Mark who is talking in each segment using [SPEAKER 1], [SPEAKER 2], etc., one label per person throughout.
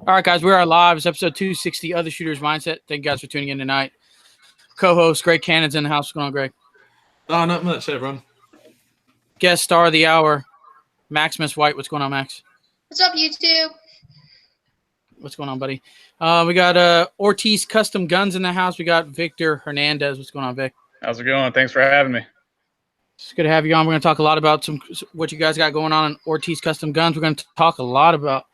[SPEAKER 1] All right, guys, we are live. It's episode 260, Other Shooters Mindset. Thank you guys for tuning in tonight. Co-host Greg Cannon's in the house. What's going on, Greg?
[SPEAKER 2] Oh, not much, everyone.
[SPEAKER 1] Guest star of the hour, Maximus White. What's going on, Max?
[SPEAKER 3] What's up, YouTube?
[SPEAKER 1] What's going on, buddy? We got Ortiz Custom Guns in the house. We got Victor Hernandez. What's going on, Vic?
[SPEAKER 4] How's it going? Thanks for having me.
[SPEAKER 1] It's good to have you on. We're going to talk a lot about what you guys got going on in Ortiz Custom Guns. We're going to talk a lot about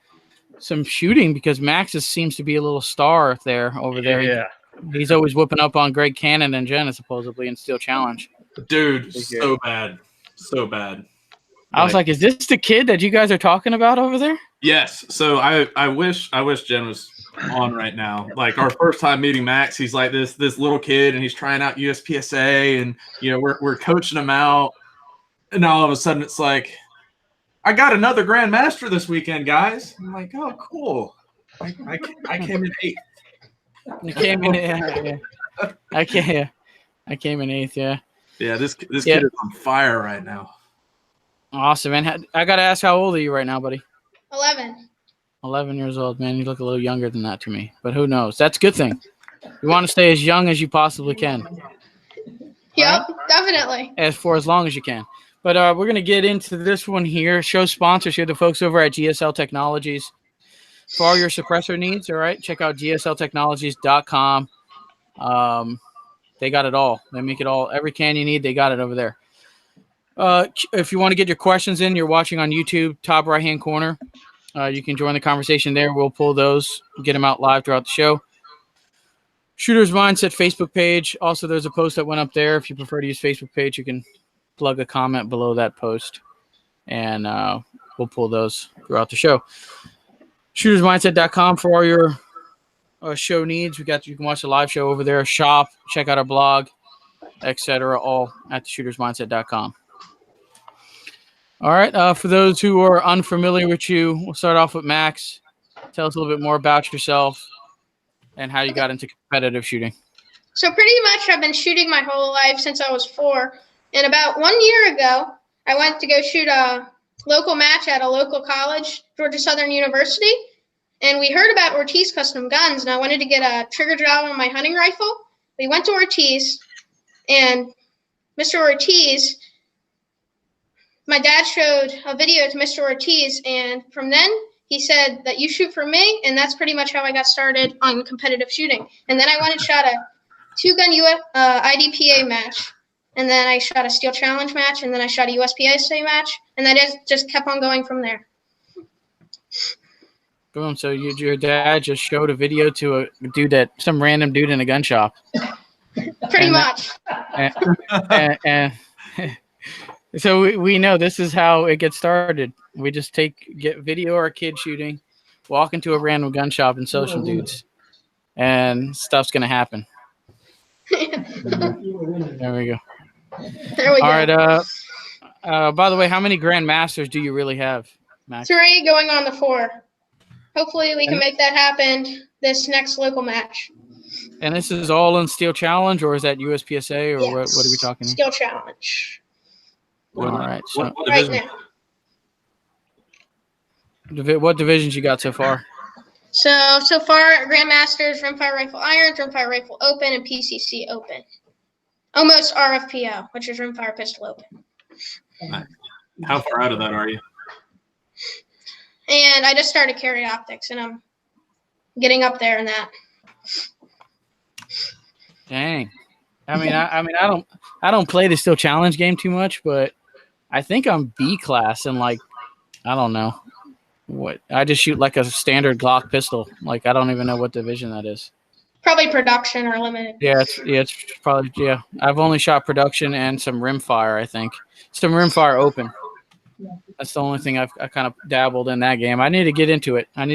[SPEAKER 1] some shooting because Max seems to be a little star over there.
[SPEAKER 4] Yeah.
[SPEAKER 1] He's always whooping up on Greg Cannon and Jenna, supposedly, in Steel Challenge.
[SPEAKER 2] Dude, so bad. So bad.
[SPEAKER 1] I was like, is this the kid that you guys are talking about over there?
[SPEAKER 2] Yes. So I wish Jen was on right now. Like, our first time meeting Max, he's like this little kid, and he's trying out USPSA, and we're coaching him out, and all of a sudden it's like, I got another Grandmaster this weekend, guys. I'm like, oh, cool. I came in 8th.
[SPEAKER 1] You came in, yeah. I came in 8th, yeah.
[SPEAKER 2] Yeah, this kid is on fire right now.
[SPEAKER 1] Awesome, man. I got to ask, how old are you right now, buddy?
[SPEAKER 3] 11.
[SPEAKER 1] 11 years old, man. You look a little younger than that to me, but who knows? That's a good thing. You want to stay as young as you possibly can.
[SPEAKER 3] Yep, definitely.
[SPEAKER 1] For as long as you can. But we're going to get into this one here. Show sponsors here, the folks over at GSL Technologies. For all your suppressor needs, all right, check out gsltechnologies.com. They got it all. They make it all. Every can you need, they got it over there. If you want to get your questions in, you're watching on YouTube, top right-hand corner. You can join the conversation there. We'll pull those, get them out live throughout the show. Shooter's Mindset Facebook page. Also, there's a post that went up there. If you prefer to use Facebook page, you can plug a comment below that post, and we'll pull those throughout the show. ShootersMindset.com for all your show needs. You can watch the live show over there, shop, check out our blog, etc. All at ShootersMindset.com. All right. For those who are unfamiliar with you, we'll start off with Max. Tell us a little bit more about yourself and how you got into competitive shooting.
[SPEAKER 3] So pretty much I've been shooting my whole life since I was 4. And about 1 year ago, I went to go shoot a local match at a local college, Georgia Southern University. And we heard about Ortiz Custom Guns, and I wanted to get a trigger job on my hunting rifle. We went to Ortiz, and Mr. Ortiz, my dad showed a video to Mr. Ortiz, and from then he said that you shoot for me, and that's pretty much how I got started on competitive shooting. And then I went and shot a 2-gun IDPA match, and then I shot a Steel Challenge match, and then I shot a USPSA match, and then it just kept on going from there.
[SPEAKER 1] Boom. So your dad just showed a video to some random dude in a gun shop.
[SPEAKER 3] Pretty much.
[SPEAKER 1] And so we know this is how it gets started. We just get video of our kid shooting, walk into a random gun shop and show some dudes, and stuff's going to happen. There we go.
[SPEAKER 3] There we go.
[SPEAKER 1] All right. By the way, how many Grandmasters do you really have, Max?
[SPEAKER 3] 3 going on the 4. Hopefully we can make that happen this next local match.
[SPEAKER 1] And this is all in Steel Challenge, or is that USPSA, or
[SPEAKER 3] Yes.
[SPEAKER 1] what are we talking?
[SPEAKER 3] Steel Challenge.
[SPEAKER 1] All right. So
[SPEAKER 2] What
[SPEAKER 3] Right
[SPEAKER 2] division?
[SPEAKER 3] now.
[SPEAKER 1] what divisions you got so far?
[SPEAKER 3] So far, Grandmasters, Rimfire Rifle Irons, Rimfire Rifle Open, and PCC Open. Almost RFPO, which is Rimfire Pistol Open.
[SPEAKER 2] Nice. How far out of that are you?
[SPEAKER 3] And I just started carry optics, and I'm getting up there in that.
[SPEAKER 1] Dang. I don't play the Steel Challenge game too much, but I think I'm B class and I don't know what. I just shoot like a standard Glock pistol. Like I don't even know what division that is.
[SPEAKER 3] Probably production or limited.
[SPEAKER 1] Yeah, it's probably I've only shot production and some rimfire. I think some rimfire open. That's the only thing I've kind of dabbled in that game. I need to get into it. I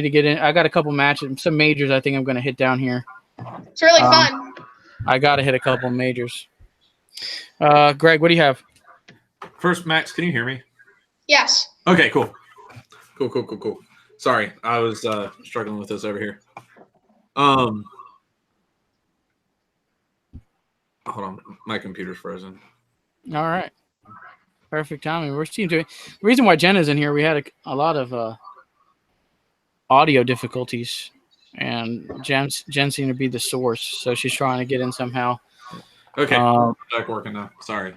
[SPEAKER 1] got a couple matches, some majors. I think I'm going to hit down here.
[SPEAKER 3] It's really fun.
[SPEAKER 1] I got to hit a couple majors. Greg, what do you have?
[SPEAKER 2] First, Max, can you hear me?
[SPEAKER 3] Yes.
[SPEAKER 2] Okay, cool. Cool. Sorry, I was struggling with this over here. Hold on, my computer's frozen.
[SPEAKER 1] All right. Perfect timing. The reason why Jenna's in here, we had a lot of audio difficulties, and Jen seemed to be the source, so she's trying to get in somehow.
[SPEAKER 2] Okay, back working now. Sorry.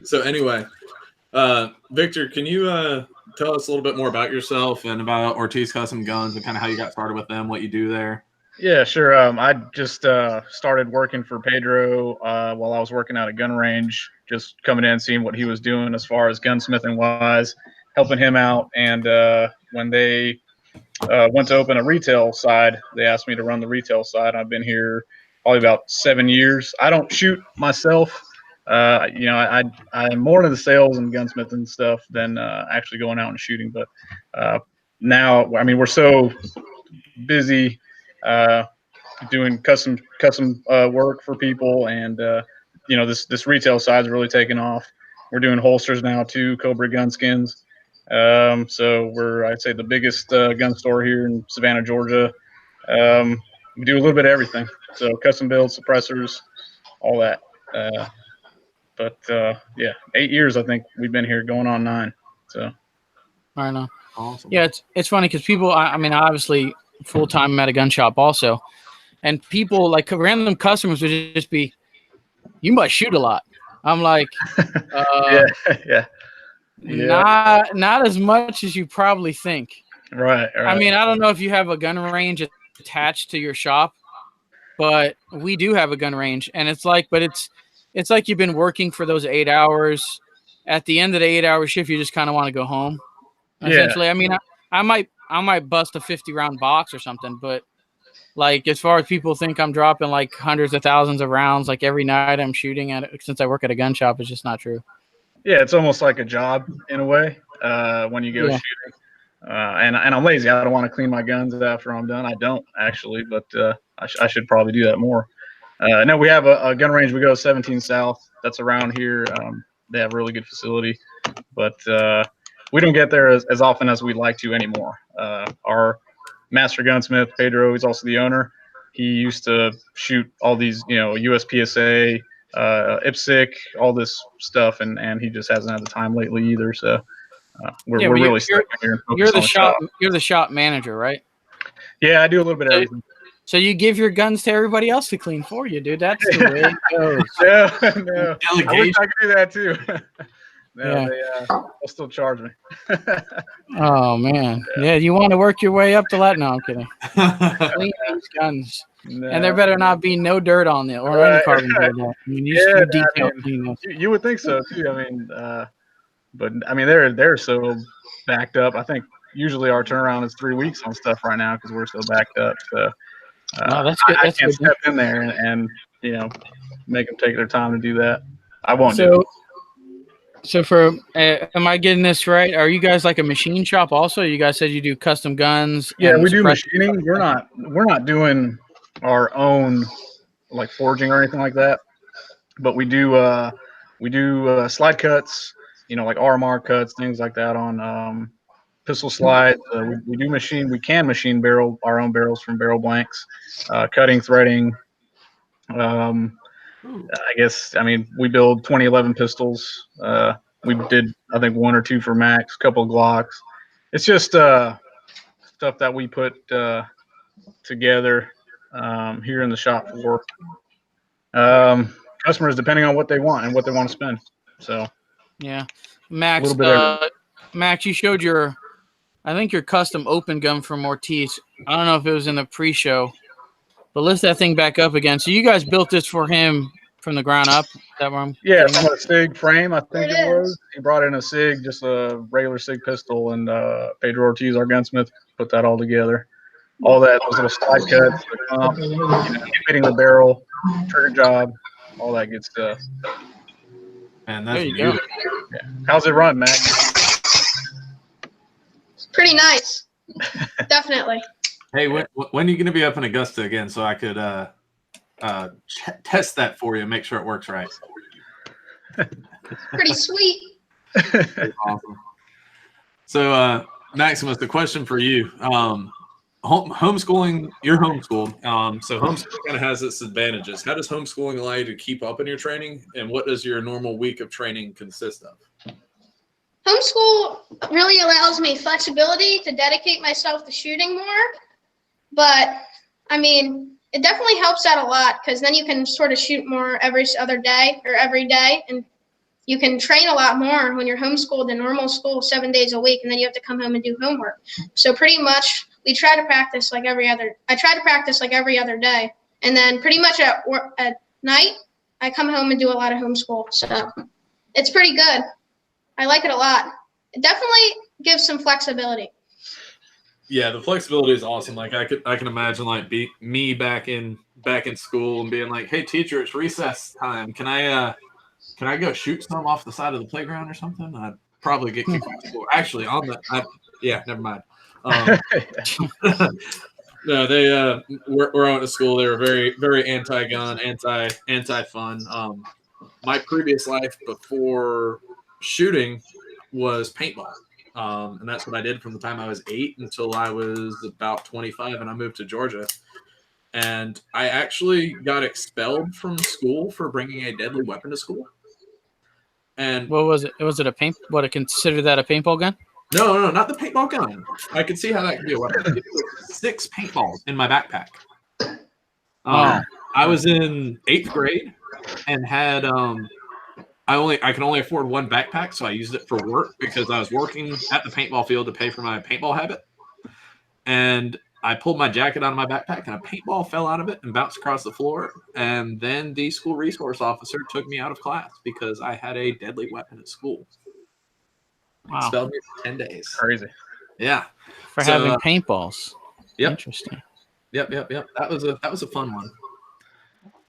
[SPEAKER 2] So anyway, Victor, can you tell us a little bit more about yourself and about Ortiz Custom Guns and kind of how you got started with them, what you do there?
[SPEAKER 4] Yeah, sure. I just started working for Pedro while I was working at a gun range, just coming in, seeing what he was doing as far as gunsmithing wise, helping him out. And when they went to open a retail side, they asked me to run the retail side. I've been here probably about 7 years. I don't shoot myself. I'm more into the sales and gunsmithing stuff than actually going out and shooting. But now, I mean, we're so busy doing custom work for people, and this retail side's really taken off. We're doing holsters now too, Cobra gun skins. So we're, I'd say, the biggest gun store here in Savannah, Georgia. We do a little bit of everything. So custom builds, suppressors, all that. But 8 years I think we've been here, going on 9. So
[SPEAKER 1] I know.
[SPEAKER 2] Awesome.
[SPEAKER 1] Yeah, it's funny because people. I mean, obviously, full time I'm at a gun shop also, and people like random customers would just be, "You must shoot a lot." I'm like,
[SPEAKER 4] yeah.
[SPEAKER 1] Not as much as you probably think.
[SPEAKER 4] Right.
[SPEAKER 1] I mean, I don't know if you have a gun range attached to your shop, but we do have a gun range, and it's like you've been working for those 8 hours. At the end of the 8-hour shift, you just kind of want to go home. Essentially,
[SPEAKER 4] Yeah.
[SPEAKER 1] I mean, I might bust a 50-round box or something, but like as far as people think I'm dropping like hundreds of thousands of rounds like every night I'm shooting at it, since I work at a gun shop, it's just not true.
[SPEAKER 4] Yeah, it's almost like a job in a way when you go shooting. And I'm lazy. I don't want to clean my guns after I'm done. I don't actually, but I should probably do that more. No, we have a gun range. We go 17 South. That's around here. They have a really good facility, but we don't get there as often as we'd like to anymore. Our master gunsmith, Pedro, he's also the owner. He used to shoot all these, USPSA, IPSC, all this stuff, and he just hasn't had the time lately either. So we're really stuck here.
[SPEAKER 1] You're the shop. You're the shop manager, right?
[SPEAKER 4] Yeah, I do a little bit of everything.
[SPEAKER 1] So you give your guns to everybody else to clean for you, dude. That's the way it goes.
[SPEAKER 4] No. I wish I could do that too. They'll still charge me.
[SPEAKER 1] Oh man, yeah. You want to work your way up to that? No, I'm kidding. Clean these guns, and there better not be no dirt on it or any carbon dirt. I mean,
[SPEAKER 4] you would think so too. I mean, but I mean they're so backed up. I think usually our turnaround is 3 weeks on stuff right now because we're so backed up. So
[SPEAKER 1] that's good.
[SPEAKER 4] I can't step in there and make them take their time to do that. I won't do it.
[SPEAKER 1] So am I getting this right? Are you guys like a machine shop also? You guys said you do custom guns.
[SPEAKER 4] Yeah, we do machining. We're not doing our own like forging or anything like that, but we do slide cuts, like RMR cuts, things like that on pistol slides. We do machine. We can machine our own barrels from barrel blanks, cutting, threading. I guess, we build 2011 pistols. We did, I think, 1 or 2 for Max, a couple of Glocks. It's just stuff that we put together here in the shop for customers, depending on what they want and what they want to spend. So,
[SPEAKER 1] yeah, Max. Max, you showed I think your custom open gun from Ortiz. I don't know if it was in the pre-show. But lift that thing back up again. So you guys built this for him from the ground up?
[SPEAKER 4] Yeah, from a SIG frame, I think it was. He brought in a SIG, just a regular SIG pistol, and Pedro Ortiz, our gunsmith, put that all together. All that, those little slide cuts, the comp, hitting the barrel, trigger job, all that good stuff.
[SPEAKER 2] And that's
[SPEAKER 1] there you go.
[SPEAKER 4] Yeah. How's it run, Mac?
[SPEAKER 3] Pretty nice. Definitely.
[SPEAKER 2] Hey, when are you going to be up in Augusta again so I could test that for you and make sure it works right?
[SPEAKER 3] Pretty sweet.
[SPEAKER 2] Awesome. So, Maximus, the question for you. Homeschooling, you're homeschooled. So homeschooling kind of has its advantages. How does homeschooling allow you to keep up in your training? And what does your normal week of training consist of?
[SPEAKER 3] homeschool really allows me flexibility to dedicate myself to shooting more. But, I mean, it definitely helps out a lot because then you can sort of shoot more every other day or every day. And you can train a lot more when you're homeschooled in normal school 7 days a week, and then you have to come home and do homework. So pretty much I try to practice like every other day. And then pretty much at night, I come home and do a lot of homeschool. So it's pretty good. I like it a lot. It definitely gives some flexibility.
[SPEAKER 2] Yeah, the flexibility is awesome. Like I can imagine like me back in school and being like, "Hey teacher, it's recess time. Can I go shoot some off the side of the playground or something?" I'd probably get kicked out of school. Actually, never mind. No, they we're on at school. They were very, very anti-gun, anti-fun. My previous life before shooting was paintball. And that's what I did from the time I was 8 until I was about 25, and I moved to Georgia. And I actually got expelled from school for bringing a deadly weapon to school. And
[SPEAKER 1] what was it? Was it a paint? What I consider that a paintball gun?
[SPEAKER 2] No, not the paintball gun. I could see how that could be a weapon. 6 paintballs in my backpack. I was in 8th grade and had I can only afford one backpack, so I used it for work because I was working at the paintball field to pay for my paintball habit. And I pulled my jacket out of my backpack, and a paintball fell out of it and bounced across the floor. And then the school resource officer took me out of class because I had a deadly weapon at school.
[SPEAKER 1] Wow.
[SPEAKER 2] Expelled me for 10 days.
[SPEAKER 4] Crazy.
[SPEAKER 2] Yeah.
[SPEAKER 1] For having paintballs.
[SPEAKER 2] Yep.
[SPEAKER 1] Interesting.
[SPEAKER 2] Yep. That was a fun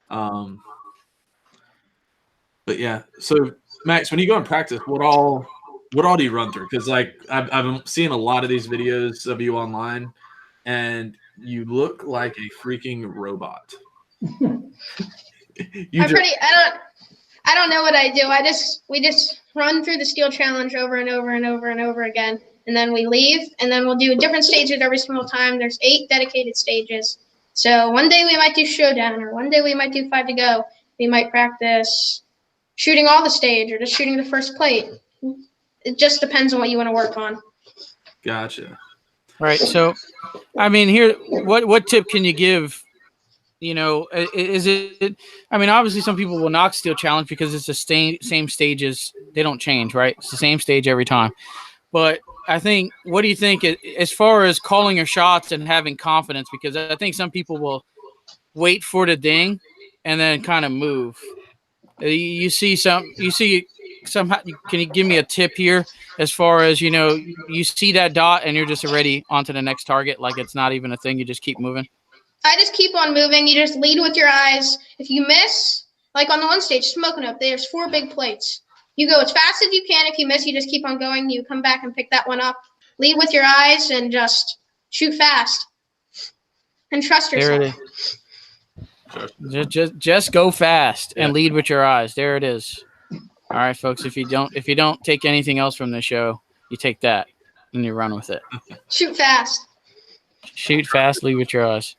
[SPEAKER 2] one. But yeah. So Max, when you go and practice, what all do you run through? Because like I've been seeing a lot of these videos of you online, and you look like a freaking robot.
[SPEAKER 3] I don't know what I do. We just run through the steel challenge over and over and over and over again. And then we leave, and then we'll do different stages every single time. There's 8 dedicated stages. So one day we might do showdown, or one day we might do 5 to go. We might practice shooting all the stage or just shooting the first plate. It just depends on what you want to work on.
[SPEAKER 2] Gotcha.
[SPEAKER 1] Right. So, I mean, here, what tip can you give? You know, is it? I mean, obviously, some people will knock steel challenge because it's the same stages. They don't change, right? It's the same stage every time. But I think, what do you think as far as calling your shots and having confidence? Because I think some people will wait for the ding and then kind of move. You see some. Can you give me a tip here as far as, you know, you see that dot and you're just already onto the next target, like it's not even a thing. You just keep moving.
[SPEAKER 3] I just keep on moving. You just lead with your eyes. If you miss, like on the one stage, smoking up, there's 4 big plates. You go as fast as you can. If you miss, you just keep on going. You come back and pick that one up. Lead with your eyes and just shoot fast. And trust yourself.
[SPEAKER 1] There it is. Just go fast and lead with your eyes. There it is. All right, folks. If you don't take anything else from the show, you take that and you run with it.
[SPEAKER 3] Shoot fast.
[SPEAKER 1] Shoot fast. Lead with your eyes.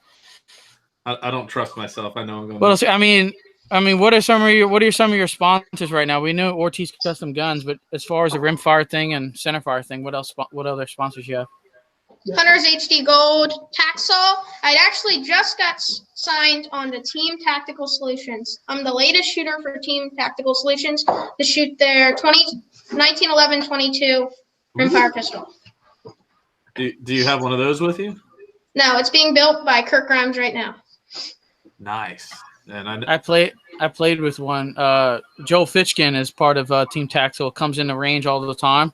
[SPEAKER 2] I don't trust myself. I know I'm going.
[SPEAKER 1] Well, I mean, what are some of your sponsors right now? We know Ortiz Custom Guns, but as far as the rimfire thing and centerfire thing, what else? What other sponsors you have?
[SPEAKER 3] Hunter's HD Gold, Taxol. I actually just got signed on the Team Tactical Solutions. I'm the latest shooter for Team Tactical Solutions to shoot their 1911-22 rimfire pistol.
[SPEAKER 2] Do you have one of those with you?
[SPEAKER 3] No, it's being built by Kirk Grimes right now.
[SPEAKER 2] Nice. And
[SPEAKER 1] I played with one. Joel Fitchkin is part of Team Tactical. Comes in the range all the time,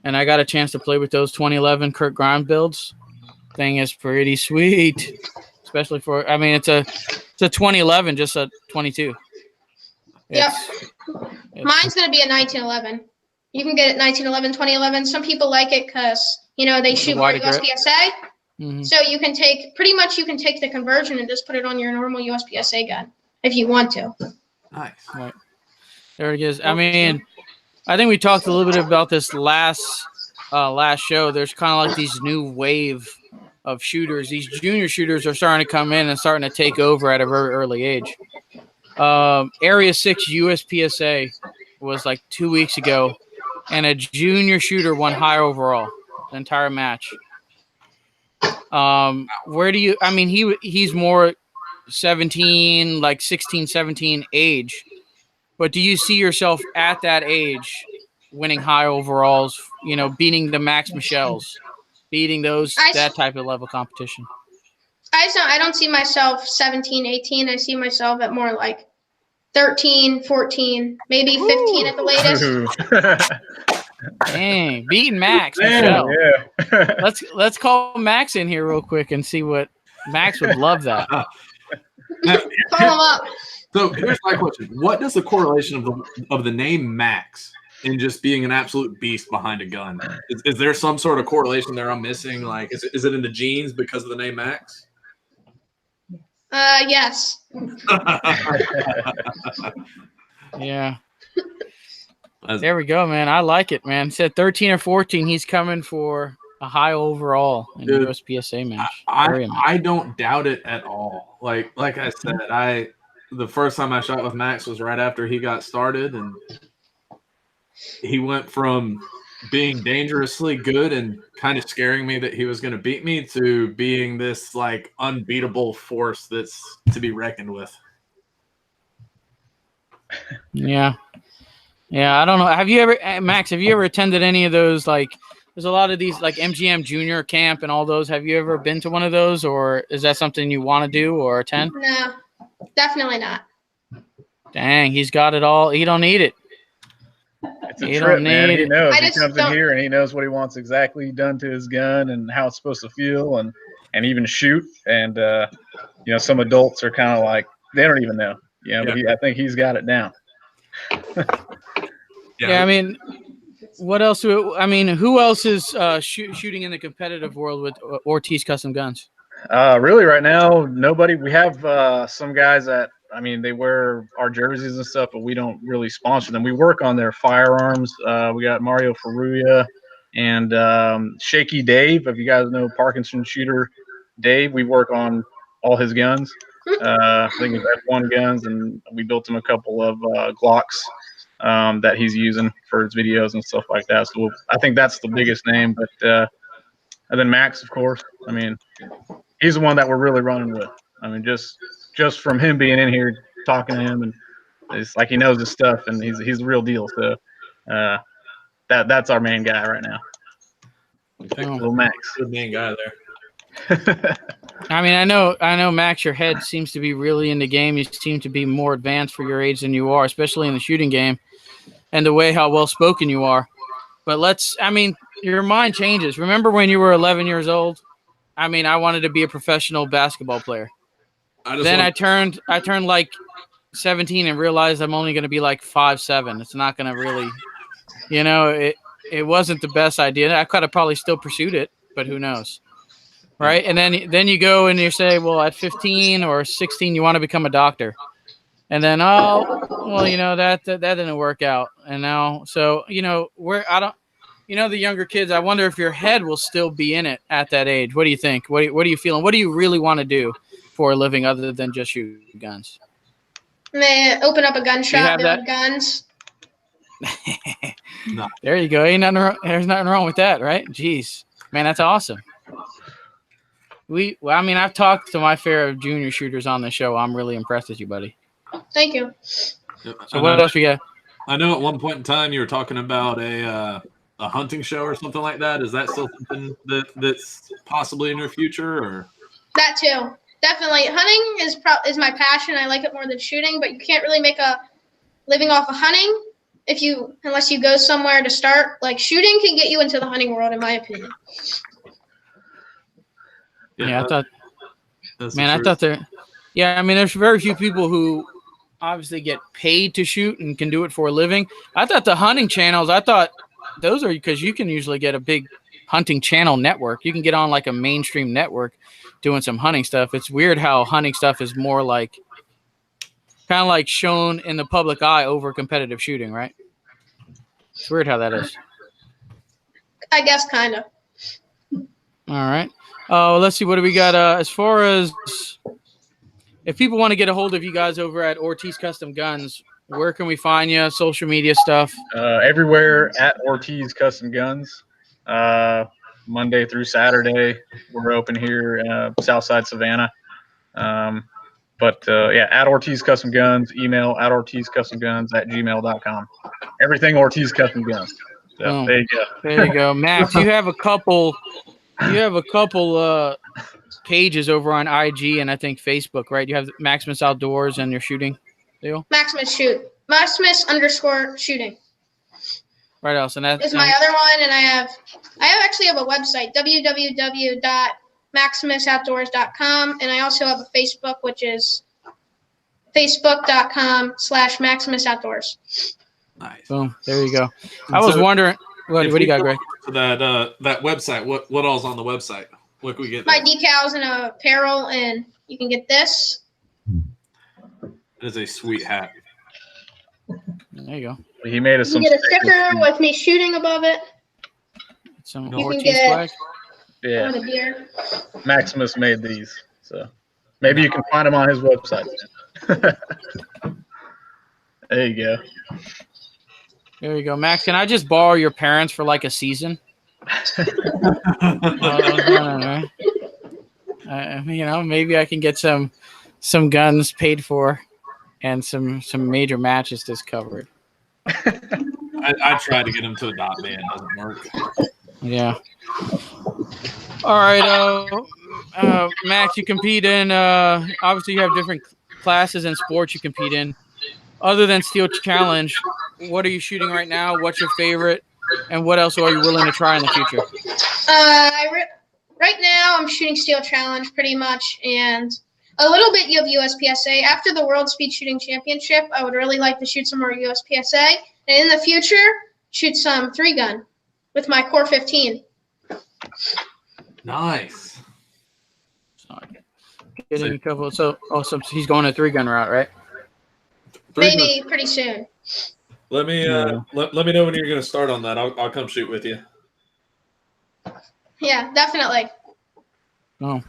[SPEAKER 1] and I got a chance to play with those 2011 Kirk Grimes builds. Thing is pretty sweet, especially for. I mean, it's a 2011, just a 22.
[SPEAKER 3] Yep. Mine's gonna be a 1911. You can get it 1911, 2011. Some people like it because they shoot more USPSA. Mm-hmm. So you can take the conversion and just put it on your normal USPSA gun if you want to.
[SPEAKER 2] Nice.
[SPEAKER 1] Right. There it is. I mean, I think we talked a little bit about this last show. There's kind of like these new wave of shooters. These junior shooters are starting to come in and starting to take over at a very early age. Area 6 USPSA was like 2 weeks ago. and a junior shooter won high overall the entire match. Where do you? I mean, he's more 17, like 16, 17 age. But do you see yourself at that age winning high overalls? You know, beating the Max Michels, beating that type of level competition.
[SPEAKER 3] I don't see myself 17, 18. I see myself at more like 13, 14, maybe 15 at the latest.
[SPEAKER 1] Dang, beating Max Michel.
[SPEAKER 4] Yeah.
[SPEAKER 1] Let's call Max in here real quick and see what Max would love that.
[SPEAKER 2] Now,
[SPEAKER 3] Call him up.
[SPEAKER 2] so here's my question: what does the correlation of the name Max and just being an absolute beast behind a gun? Is there some sort of correlation there I'm missing? Like, is it in the genes because of the name Max?
[SPEAKER 3] Yes.
[SPEAKER 1] Yeah. There we go, man. I like it, man. Said 13 or 14. He's coming for a high overall in the USPSA match.
[SPEAKER 2] I don't doubt it at all. Like I said, the first time I shot with Max was right after he got started, and he went from being dangerously good and kind of scaring me that he was going to beat me to being this like unbeatable force that's to be reckoned with.
[SPEAKER 1] Yeah. Yeah, I don't know. Have you ever, Max, have you ever attended any of those, like, there's a lot of these, like, MGM Junior Camp and all those. Have you ever been to one of those, or is that something you want to do or attend?
[SPEAKER 3] No, definitely not.
[SPEAKER 1] Dang, he's got it all. He don't need it.
[SPEAKER 4] It's a trip, man. He knows. He comes in here and he knows what he wants exactly done to his gun and how it's supposed to feel and even shoot. And, you know, some adults are kind of like, they don't even know. Yeah, but I think he's got it down.
[SPEAKER 1] Yeah, I mean, what else? I mean, who else is shooting in the competitive world with Ortiz Custom Guns?
[SPEAKER 4] Really, right now, nobody. We have some guys that, I mean, they wear our jerseys and stuff, but we don't really sponsor them. We work on their firearms. We got Mario Ferruia and Shaky Dave. If you guys know Parkinson shooter Dave, we work on all his guns. I think it's F1 guns, and we built him a couple of Glocks that he's using for his videos and stuff like that. So I think that's the biggest name. But and then Max, of course. I mean, he's the one that we're really running with. I mean, just from him being in here talking to him, and it's like he knows his stuff, and he's the real deal. So that's our main guy right now. Little Max,
[SPEAKER 2] good main guy there.
[SPEAKER 1] I mean, I know, Max, your head seems to be really in the game. You seem to be more advanced for your age than you are, especially in the shooting game and the way how well-spoken you are. But I mean, your mind changes. Remember when you were 11 years old? I mean, I wanted to be a professional basketball player. I turned like 17 and realized I'm only going to be like 5'7". It's not going to really, you know, it wasn't the best idea. I could have probably still pursued it, but who knows? Right. And then you go and you say, well, at 15 or 16, you want to become a doctor. And then, well, you know, that didn't work out. And now, so, you know, the younger kids, I wonder if your head will still be in it at that age. What do you think? What are you feeling? What do you really want to do for a living other than just shoot guns?
[SPEAKER 3] May open up a gun shop, build guns.
[SPEAKER 2] No.
[SPEAKER 1] There you go. There's nothing wrong with that, right? Jeez, man, that's awesome. I mean, I've talked to my fair of junior shooters on the show. I'm really impressed with you, buddy.
[SPEAKER 3] Thank you.
[SPEAKER 1] So what else we got?
[SPEAKER 2] I know at one point in time you were talking about a hunting show or something like that. Is that still something that's possibly in your future, or?
[SPEAKER 3] That too, definitely. Hunting is my passion. I like it more than shooting, but you can't really make a living off of hunting unless you go somewhere to start. Like shooting can get you into the hunting world, in my opinion.
[SPEAKER 1] Yeah, I thought. Man, I thought there. Yeah, I mean, there's very few people who obviously get paid to shoot and can do it for a living. I thought the hunting channels, those are because you can usually get a big hunting channel network. You can get on like a mainstream network doing some hunting stuff. It's weird how hunting stuff is more like kind of like shown in the public eye over competitive shooting, right? It's weird how that is.
[SPEAKER 3] I guess kind of.
[SPEAKER 1] All right. Let's see. What do we got? As far as if people want to get a hold of you guys over at Ortiz Custom Guns, Where can we find you? Social media stuff.
[SPEAKER 4] Everywhere at Ortiz Custom Guns. Monday through Saturday, we're open here Southside Savannah. Yeah, at Ortiz Custom Guns. Email at ortizcustomguns@gmail.com. Everything Ortiz Custom Guns. So there you go.
[SPEAKER 1] There you go, Max. You have a couple. Pages over on IG and I think Facebook, right? You have Maximus Outdoors and your shooting deal.
[SPEAKER 3] Maximus _ shooting.
[SPEAKER 1] Right else, and that
[SPEAKER 3] is my other one, and I actually have a website, www.maximusoutdoors.com, and I also have a Facebook, which is facebook.com/maximusoutdoors.
[SPEAKER 2] Nice.
[SPEAKER 1] Boom. There you go. I was wondering, what do you got, Greg?
[SPEAKER 2] That website. What all's on the website? What can we get?
[SPEAKER 3] My decals and apparel, and you can get this.
[SPEAKER 2] It is a sweet hat.
[SPEAKER 1] There you go.
[SPEAKER 4] He made us some.
[SPEAKER 3] You get a sticker with me shooting above it.
[SPEAKER 1] Some
[SPEAKER 3] you
[SPEAKER 1] Ortiz
[SPEAKER 3] can get
[SPEAKER 1] flag.
[SPEAKER 4] Yeah.
[SPEAKER 3] A beer.
[SPEAKER 4] Maximus made these, so maybe you can find them on his website. There you go.
[SPEAKER 1] There you go, Max. Can I just borrow your parents for like a season? Maybe I can get some guns paid for and some major matches just covered.
[SPEAKER 2] I tried to get him to adopt me. It doesn't work.
[SPEAKER 1] Yeah. All right, Max, you compete in. Obviously, you have different classes and sports you compete in. Other than Steel Challenge, what are you shooting right now? What's your favorite? And what else are you willing to try in the future?
[SPEAKER 3] Right now, I'm shooting Steel Challenge pretty much, and a little bit of USPSA. After the World Speed Shooting Championship, I would really like to shoot some more USPSA, and in the future, shoot some 3-gun with my Core 15.
[SPEAKER 2] Nice.
[SPEAKER 1] Getting a couple. So he's going a 3-gun route, right?
[SPEAKER 3] Maybe pretty soon.
[SPEAKER 2] Let me let me know when you're going to start on that. I'll come shoot with you.
[SPEAKER 3] Yeah, definitely.
[SPEAKER 1] Oh,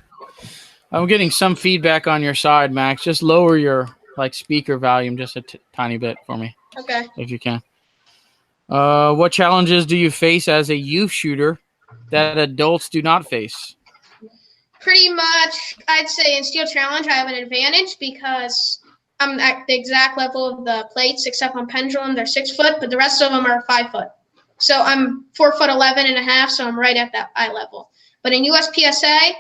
[SPEAKER 1] I'm getting some feedback on your side, Max. Just lower your speaker volume just a tiny bit for me.
[SPEAKER 3] Okay.
[SPEAKER 1] If you can. What challenges do you face as a youth shooter that adults do not face?
[SPEAKER 3] Pretty much, I'd say in Steel Challenge, I have an advantage because I'm at the exact level of the plates, except on Pendulum, they're 6 foot, but the rest of them are 5 foot. So I'm 4'11" and a half, so I'm right at that eye level. But in USPSA,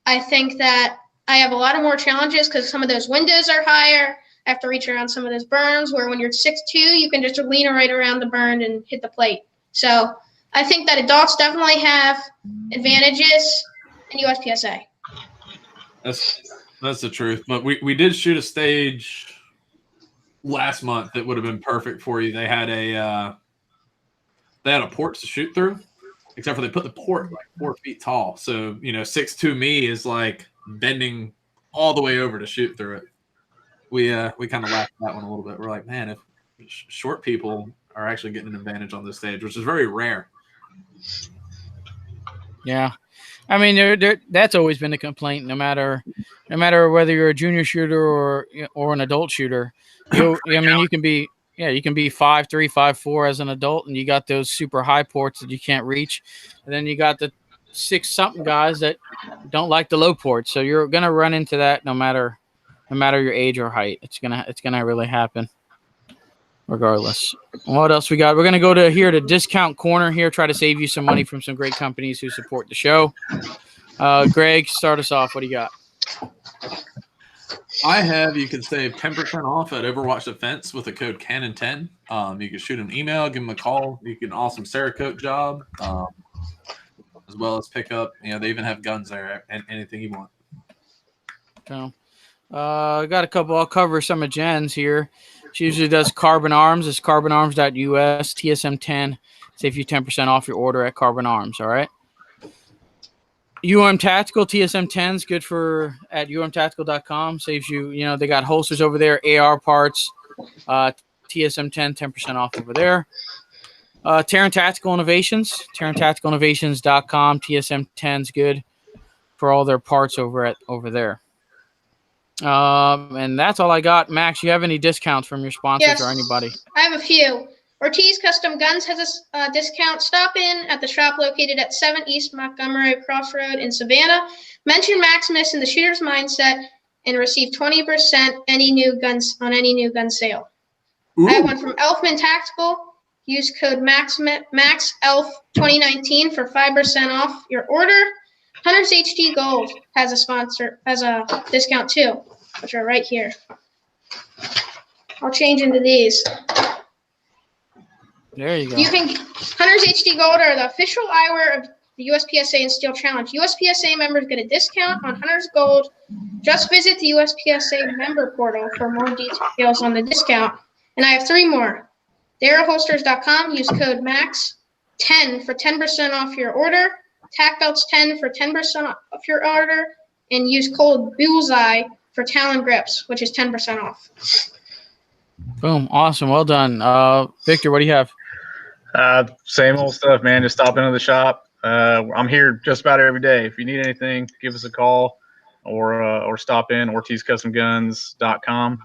[SPEAKER 3] I think that I have a lot of more challenges because some of those windows are higher. I have to reach around some of those berms where when you're 6'2", you can just lean right around the berm and hit the plate. So I think that adults definitely have advantages in USPSA.
[SPEAKER 2] That's the truth. But we did shoot a stage last month that would have been perfect for you. They had a port to shoot through, except for they put the port 4 feet tall. So 6'2" me is like bending all the way over to shoot through it. We kind of laughed at that one a little bit. We're like, man, if short people are actually getting an advantage on this stage, which is very rare.
[SPEAKER 1] Yeah. I mean, that's always been a complaint. No matter whether you're a junior shooter or an adult shooter, you can be 5'3", 5'4" as an adult, and you got those super high ports that you can't reach, and then you got the 6-something guys that don't like the low ports. So you're gonna run into that no matter your age or height. It's gonna really happen, regardless. What else we got? We're gonna go to Discount Corner here. Try to save you some money from some great companies who support the show. Greg, start us off. What do you got?
[SPEAKER 2] You can save 10% off at Overwatch Defense with the code Cannon10. You can shoot an email, give them a call. You can awesome Cerakote job, as well as pick up. They even have guns there and anything you want.
[SPEAKER 1] So, I got a couple. I'll cover some of Jen's here. She usually does Carbon Arms. It's carbonarms.us, TSM10. Save you 10% off your order at Carbon Arms. All right. Tactical TSM10 is good at umtactical.com. Saves you, they got holsters over there, AR parts, TSM10, 10% off over there. Taran Tactical Innovations, TaranTacticalInnovations.com. TSM10 is good for all their parts over there. And that's all I got. Max, you have any discounts from your sponsors or anybody?
[SPEAKER 3] I have a few. Ortiz Custom Guns has a discount. Stop in at the shop located at 7 East Montgomery Crossroad in Savannah. Mention Maximus in the shooter's mindset and receive 20% on any new gun sale.
[SPEAKER 2] Ooh.
[SPEAKER 3] I have one from Elfman Tactical. Use code MAXELF2019 for 5% off your order. Hunter's HD Gold has a discount too, which are right here. I'll change into these.
[SPEAKER 1] There you go.
[SPEAKER 3] Hunter's HD Gold are the official eyewear of the USPSA and Steel Challenge. USPSA members get a discount on Hunter's Gold. Just visit the USPSA member portal for more details on the discount. And I have 3 more. DarrowHolsters.com. Use code MAX10 for 10% off your order. Tack Belts 10 for 10% off your order. And use code Bullseye for Talon Grips, which is 10% off.
[SPEAKER 1] Boom. Awesome. Well done. Victor, what do you have?
[SPEAKER 4] Same old stuff, man. Just stop into the shop. I'm here just about every day. If you need anything, give us a call or stop in OrtizCustomGuns.com.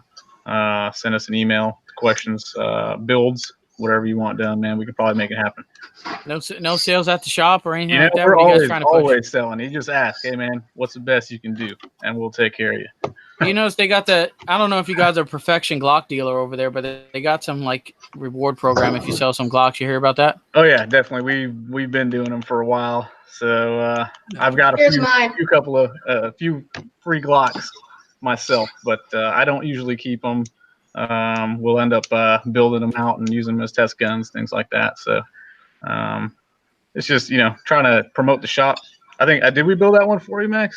[SPEAKER 4] Send us an email, questions, builds, whatever you want done, man. We can probably make it happen.
[SPEAKER 1] No sales at the shop or anything like that?
[SPEAKER 4] We're
[SPEAKER 1] What are you guys trying to push?
[SPEAKER 4] always selling. You just ask, hey, man, what's the best you can do? And we'll take care of you.
[SPEAKER 1] You notice they got I don't know if you guys are a Perfection Glock dealer over there, but they got some like reward program if you sell some Glocks. You hear about that?
[SPEAKER 4] Oh, yeah, definitely. We've been doing them for a while. So I've got a few free Glocks myself, but I don't usually keep them. We'll end up building them out and using them as test guns, things like that. So it's just, trying to promote the shop. I think, did we build that one for you, Max?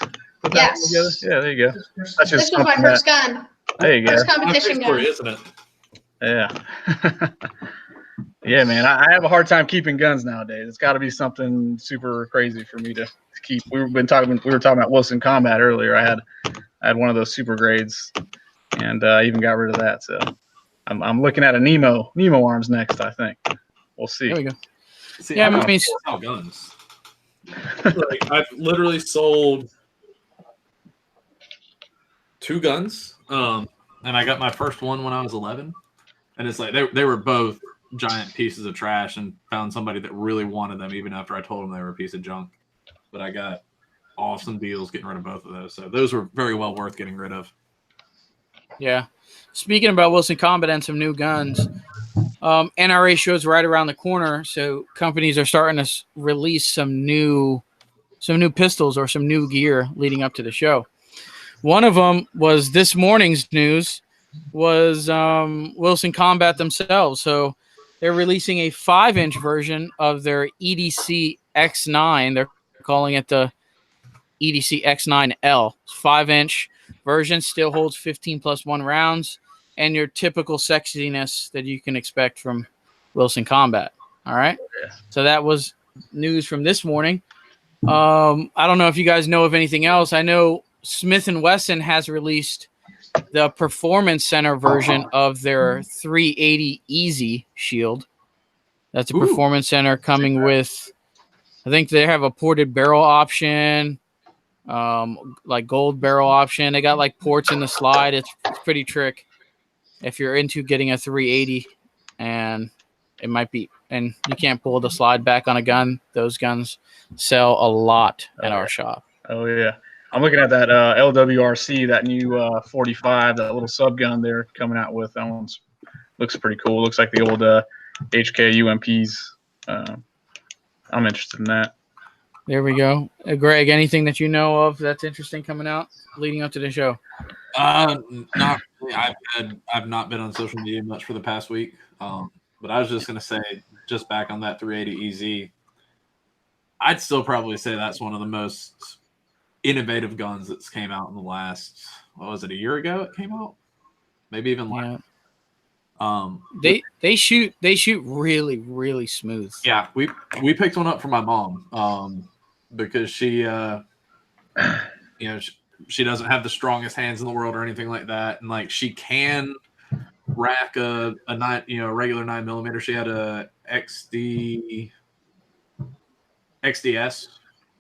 [SPEAKER 3] Yes.
[SPEAKER 4] Yeah, there you go. That's just
[SPEAKER 3] this was my first gun.
[SPEAKER 4] There you go.
[SPEAKER 3] First competition gun.
[SPEAKER 2] Isn't it?
[SPEAKER 4] Yeah. Yeah, man. I have a hard time keeping guns nowadays. It's got to be something super crazy for me to keep. We were talking about Wilson Combat earlier. I had one of those super grades, and I even got rid of that. So I'm looking at a Nemo arms next. I think we'll see.
[SPEAKER 1] There we go.
[SPEAKER 2] See,
[SPEAKER 1] Yeah,
[SPEAKER 2] I
[SPEAKER 1] mean,
[SPEAKER 2] sell guns. Like, I've literally sold 2 guns, and I got my first one when I was 11, and it's like they were both giant pieces of trash, and found somebody that really wanted them even after I told them they were a piece of junk. But I got awesome deals getting rid of both of those, so those were very well worth getting rid of.
[SPEAKER 1] Yeah. Speaking about Wilson Combat and some new guns, NRA shows right around the corner, so companies are starting to release some new pistols or some new gear leading up to the show. One of them was this morning's news was Wilson Combat themselves. So they're releasing a 5-inch version of their EDC X9. They're calling it the EDC X9L. 5-inch version, still holds 15+1 rounds, and your typical sexiness that you can expect from Wilson Combat. All right.
[SPEAKER 4] Yeah.
[SPEAKER 1] So that was news from this morning. I don't know if you guys know of anything else. I know Smith & Wesson has released the Performance Center version of their 380 Easy Shield. That's a Performance Center coming with, I think they have a ported barrel option, like gold barrel option. They got like ports in the slide. It's pretty trick if you're into getting a 380, and it might be, and you can't pull the slide back on a gun. Those guns sell a lot at our shop.
[SPEAKER 4] Oh, yeah. I'm looking at that LWRC, that new 45, that little sub gun they're coming out with. That one looks pretty cool. Looks like the old HK UMPs. I'm interested in that.
[SPEAKER 1] There we go. Greg, anything that you know of that's interesting coming out leading up to the show?
[SPEAKER 2] Not really. I've not been on social media much for the past week. But I was just going to say, just back on that 380 EZ, I'd still probably say that's one of the most innovative guns that's came out in the last, what was it, a year ago it came out? Maybe even less.
[SPEAKER 1] They shoot really, really smooth.
[SPEAKER 2] Yeah, we picked one up for my mom because she she doesn't have the strongest hands in the world or anything like that, and like she can rack a regular 9mm. She had a XDS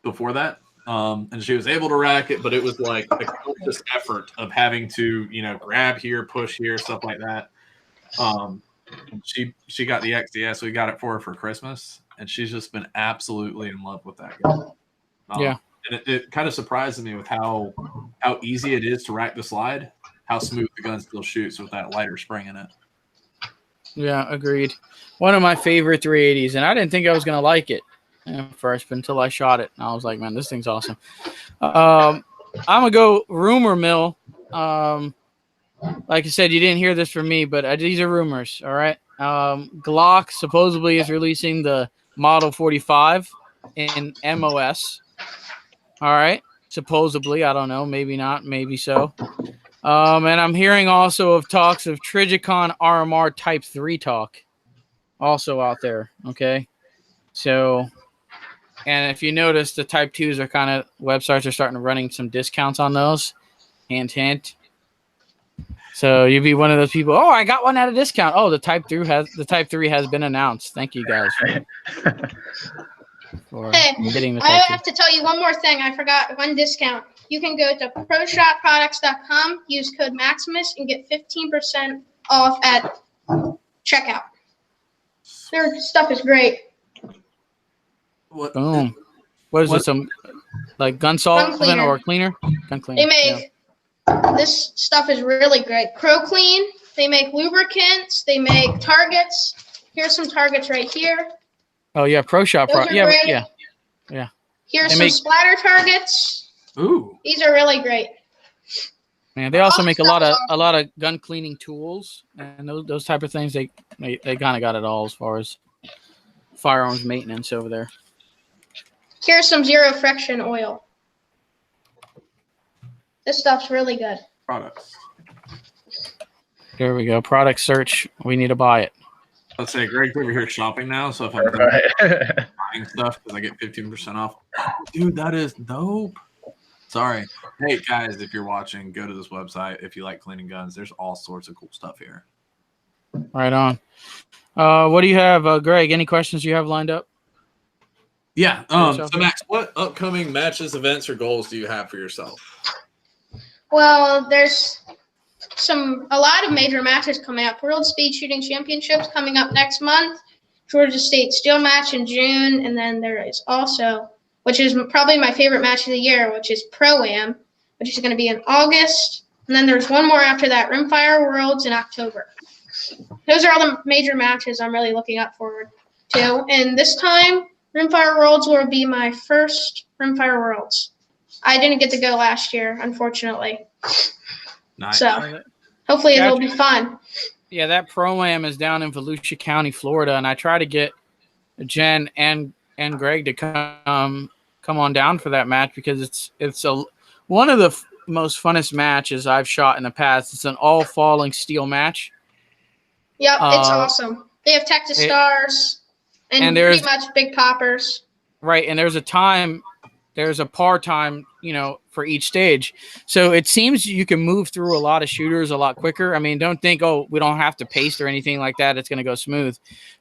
[SPEAKER 2] before that, and she was able to rack it, but it was like a conscious effort of having to, grab here, push here, stuff like that. She got the XDS. We got it for her for Christmas, and she's just been absolutely in love with that gun.
[SPEAKER 1] Yeah.
[SPEAKER 2] And it kind of surprises me with how easy it is to rack the slide, how smooth the gun still shoots with that lighter spring in it.
[SPEAKER 1] Yeah, agreed. One of my favorite 380s, and I didn't think I was going to like it at first, but until I shot it, and I was like, man, this thing's awesome. I'm going to go rumor mill. Like I said, you didn't hear this from me, but these are rumors, all right? Glock supposedly is releasing the Model 45 in MOS. All right, supposedly. I don't know. Maybe not. Maybe so. And I'm hearing also of talks of Trigicon RMR Type 3 talk also out there, okay? So, and if you notice, the Type 2s are kind of, websites are starting to running some discounts on those. Hint, hint. So you'd be one of those people. Oh, I got one at a discount. Oh, the Type 3 has been announced. Thank you guys for getting the
[SPEAKER 3] I
[SPEAKER 1] Type 2.
[SPEAKER 3] have to tell you one more thing. I forgot one discount. You can go to ProShotProducts.com, use code Maximus, and get 15% off at checkout. Their stuff is great.
[SPEAKER 1] Boom. What is this? Some like gun solvent or cleaner? Gun cleaner.
[SPEAKER 3] They make this stuff is really great. Crow Clean. They make lubricants. They make targets. Here's some targets right here.
[SPEAKER 1] Oh yeah, Pro Shot. Yeah.
[SPEAKER 3] Here's some splatter targets.
[SPEAKER 2] Ooh.
[SPEAKER 3] These are really great.
[SPEAKER 1] Man, they also make a lot of gun cleaning tools and those type of things. They kind of got it all as far as firearms maintenance over there.
[SPEAKER 3] Here's some zero friction oil. This stuff's really good.
[SPEAKER 2] Products.
[SPEAKER 1] There we go. Product search. We need to buy it.
[SPEAKER 2] Let's say Greg's over here shopping now, so if I'm buying stuff because I get 15% off. Dude, that is dope. Sorry. Hey, guys, if you're watching, go to this website. If you like cleaning guns, there's all sorts of cool stuff here.
[SPEAKER 1] Right on. What do you have, Greg? Any questions you have lined up?
[SPEAKER 2] Yeah. So, Max, what upcoming matches, events, or goals do you have for yourself?
[SPEAKER 3] Well, there's a lot of major matches coming up. World Speed Shooting Championships coming up next month. Georgia State Steel match in June. And then there is also, which is probably my favorite match of the year, which is Pro-Am, which is going to be in August. And then there's one more after that, Rimfire Worlds in October. Those are all the major matches I'm really looking up forward to. And this time, Rimfire Worlds will be my first Rimfire Worlds. I didn't get to go last year, unfortunately.
[SPEAKER 2] Nice.
[SPEAKER 3] So hopefully it'll be fun.
[SPEAKER 1] Yeah, that Pro-Am is down in Volusia County, Florida, and I try to get Jen and Greg to come on down for that match because it's one of the most funnest matches I've shot in the past. It's an all falling steel match.
[SPEAKER 3] Yep, it's awesome. They have Texas Stars and pretty much big poppers.
[SPEAKER 1] Right, and there's a par time, for each stage. So it seems you can move through a lot of shooters a lot quicker. I mean, don't think, we don't have to paste or anything like that. It's going to go smooth.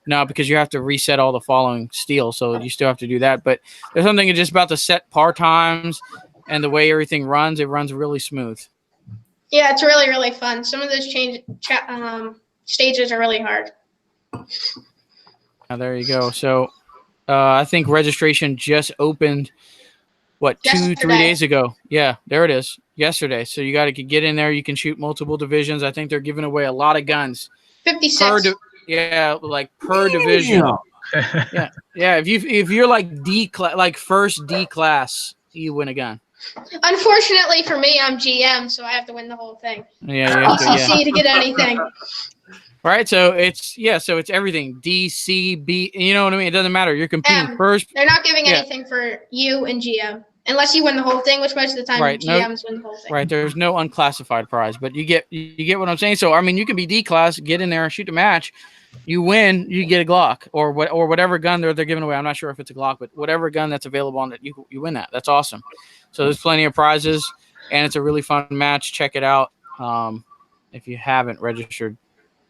[SPEAKER 1] No, because you have to reset all the following steel. So you still have to do that. But there's something just about the set par times and the way everything runs. It runs really smooth.
[SPEAKER 3] Yeah, it's really, really fun. Some of those stages are really hard.
[SPEAKER 1] There you go. So I think registration just opened, 2-3 days ago? Yeah, there it is. Yesterday. So you got to get in there. You can shoot multiple divisions. I think they're giving away a lot of guns.
[SPEAKER 3] 56.
[SPEAKER 1] Per division. Yeah. If you're like D class, like first D class, you win a gun.
[SPEAKER 3] Unfortunately for me, I'm GM, so I have to win the whole thing.
[SPEAKER 1] Yeah, you have
[SPEAKER 3] ECC to get anything.
[SPEAKER 1] Right, so it's everything. D, C, B, you know what I mean? It doesn't matter. You're competing first.
[SPEAKER 3] They're not giving anything for you and GM. Unless you win the whole thing, which most of the time GMs win the whole thing.
[SPEAKER 1] Right, there's no unclassified prize, but you get what I'm saying. So I mean, you can be D class, get in there, shoot the match, you win, you get a Glock or whatever gun they're giving away. I'm not sure if it's a Glock, but whatever gun that's available on that, you win that. That's awesome. So there's plenty of prizes, and it's a really fun match. Check it out. If you haven't registered,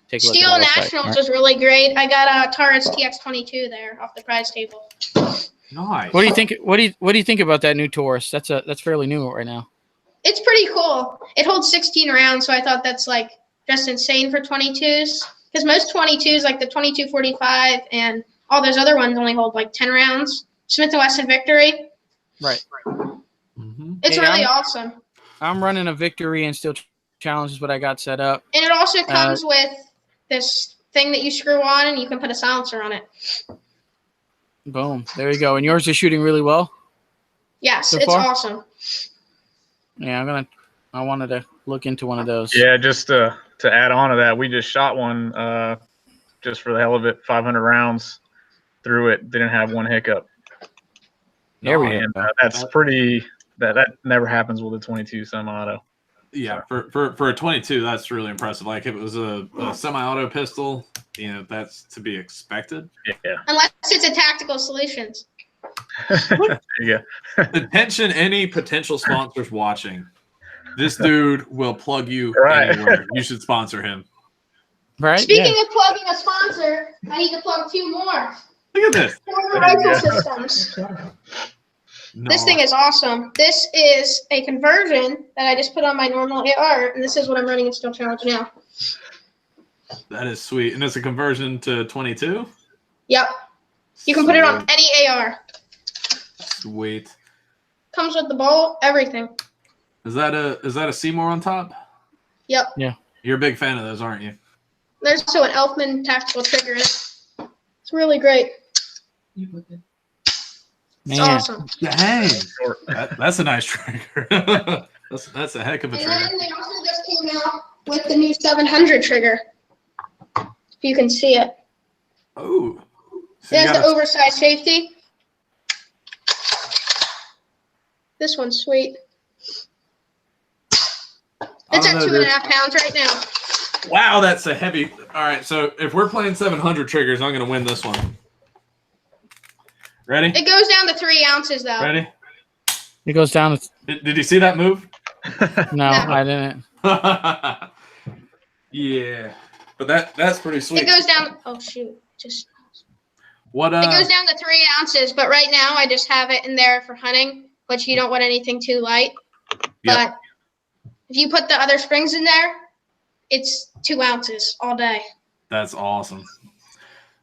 [SPEAKER 1] take a look. Steel
[SPEAKER 3] Nationals was really great. I got Taran's TX22 there off the prize table.
[SPEAKER 2] Nice.
[SPEAKER 1] What do you think? What do you think about that new Taurus? That's fairly new right now.
[SPEAKER 3] It's pretty cool. It holds 16 rounds, so I thought that's like just insane for 22s. Because most 22s, like the 2245 and all those other ones, only hold like 10 rounds. Smith & Wesson Victory.
[SPEAKER 1] Right.
[SPEAKER 2] Mm-hmm.
[SPEAKER 3] It's really awesome.
[SPEAKER 1] I'm running a Victory and Steel Challenge is what I got set up.
[SPEAKER 3] And it also comes with this thing that you screw on, and you can put a silencer on it.
[SPEAKER 1] Boom. There you go. And yours is shooting really well?
[SPEAKER 3] Yes,
[SPEAKER 1] So
[SPEAKER 3] it's
[SPEAKER 1] far?
[SPEAKER 3] awesome.
[SPEAKER 1] Yeah, I wanted to look into one of those.
[SPEAKER 4] Yeah, just to add on to that, we just shot one just for the hell of it, 500 rounds through it. Didn't have one hiccup.
[SPEAKER 1] There we
[SPEAKER 4] And
[SPEAKER 1] go.
[SPEAKER 4] that's pretty. That never happens with a 22 semi-auto.
[SPEAKER 2] Yeah, for a 22, that's really impressive. Like if it was a semi-auto pistol, that's to be expected.
[SPEAKER 4] Yeah.
[SPEAKER 3] Unless it's a Tactical Solutions.
[SPEAKER 4] Yeah.
[SPEAKER 2] Attention, any potential sponsors watching. This dude will plug you
[SPEAKER 4] Right.
[SPEAKER 2] anywhere. You should sponsor him.
[SPEAKER 1] Right?
[SPEAKER 3] Speaking of plugging a sponsor, I need to plug 2 more.
[SPEAKER 2] Look at this.
[SPEAKER 3] Forward rifle systems.
[SPEAKER 2] No.
[SPEAKER 3] This thing is awesome. This is a conversion that I just put on my normal AR, and this is what I'm running in Steel Challenge now.
[SPEAKER 2] That is sweet. And it's a conversion to 22?
[SPEAKER 3] Yep. You can put it on any AR.
[SPEAKER 2] Sweet.
[SPEAKER 3] Comes with the bolt, everything.
[SPEAKER 2] Is that a Seymour on top?
[SPEAKER 3] Yep.
[SPEAKER 1] Yeah.
[SPEAKER 2] You're a big fan of those, aren't you?
[SPEAKER 3] There's also an Elfman tactical trigger in it. It's really great. It's
[SPEAKER 1] Man.
[SPEAKER 3] awesome.
[SPEAKER 2] Dang. That's a nice trigger. that's a heck of a
[SPEAKER 3] And
[SPEAKER 2] trigger.
[SPEAKER 3] then they also just came out with the new 700 trigger. If you can see it.
[SPEAKER 2] Oh.
[SPEAKER 3] It has the oversized safety. This one's sweet. It's at 2.5 pounds right now.
[SPEAKER 2] Wow, that's a heavy. All right, so if we're playing 700 triggers, I'm going to win this one. Ready?
[SPEAKER 3] It goes down to 3 ounces, though.
[SPEAKER 2] Ready?
[SPEAKER 1] It goes down to
[SPEAKER 2] Did you see that move?
[SPEAKER 1] no, I didn't.
[SPEAKER 2] Yeah, but that's pretty sweet.
[SPEAKER 3] It goes down. Oh shoot! Just
[SPEAKER 2] What?
[SPEAKER 3] it goes down to 3 ounces, but right now I just have it in there for hunting, which you don't want anything too light.
[SPEAKER 2] Yep.
[SPEAKER 3] But if you put the other springs in there, it's 2 ounces all day.
[SPEAKER 2] That's awesome.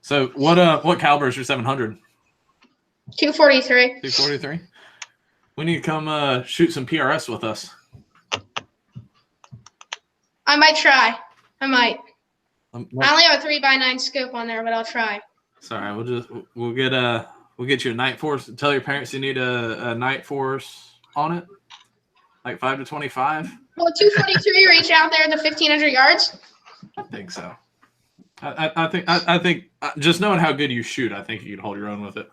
[SPEAKER 2] So what caliber is your 700?
[SPEAKER 3] 243.
[SPEAKER 2] 243. We need to come shoot some PRS with us.
[SPEAKER 3] I might try. I might.
[SPEAKER 2] What-
[SPEAKER 3] I only have a 3x9 scope on there, but I'll try.
[SPEAKER 2] Sorry, we'll get you a night force. Tell your parents you need a night force on it, like 5 to 25.
[SPEAKER 3] Will 243 reach out there to 1,500 yards?
[SPEAKER 2] I think so. I think just knowing how good you shoot, I think you can hold your own with it.